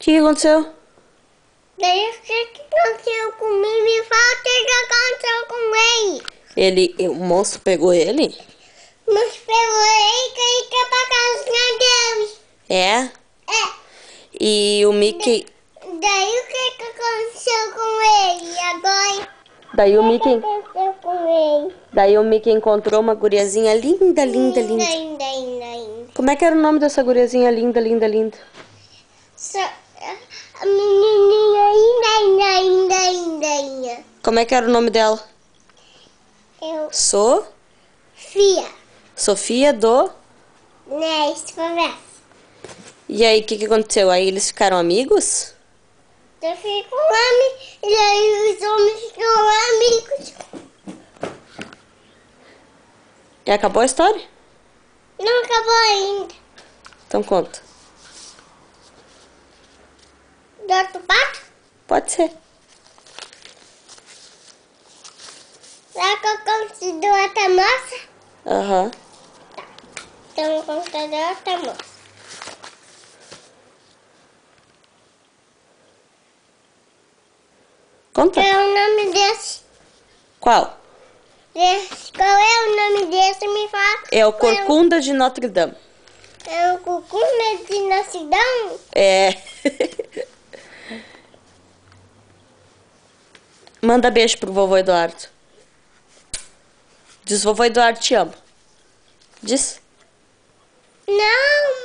que aconteceu? Daí o que aconteceu comigo? Me fala o que aconteceu com ele. O monstro pegou ele? Mas pegou ele que ele quer pra casinha deles. É? É. E o Mickey... Daí o que aconteceu com ele agora? Daí o O que Mickey... aconteceu com ele? Daí o Mickey encontrou uma guriazinha linda, linda, linda. Linda. Como é que era o nome dessa guriazinha linda, linda, linda? A menininha linda. Como é que era o nome dela? Eu, Sofia do... né, isso conversa. E aí, o que aconteceu? Aí eles ficaram amigos? Eu fico com homem, e aí os homens ficam amigos. E acabou a história? Não acabou ainda. Então conta. Do outro pato? Pode ser. Será que eu conto de outra moça? Aham. Então eu conto de outra moça. Conta. Qual é o nome desse? Qual? Qual é o nome desse? Me fala. É o Corcunda de Notre Dame. É o Corcunda de Notre Dame? É. Manda beijo pro vovô Eduardo. Diz, vovô Eduardo, te amo. Diz. Não,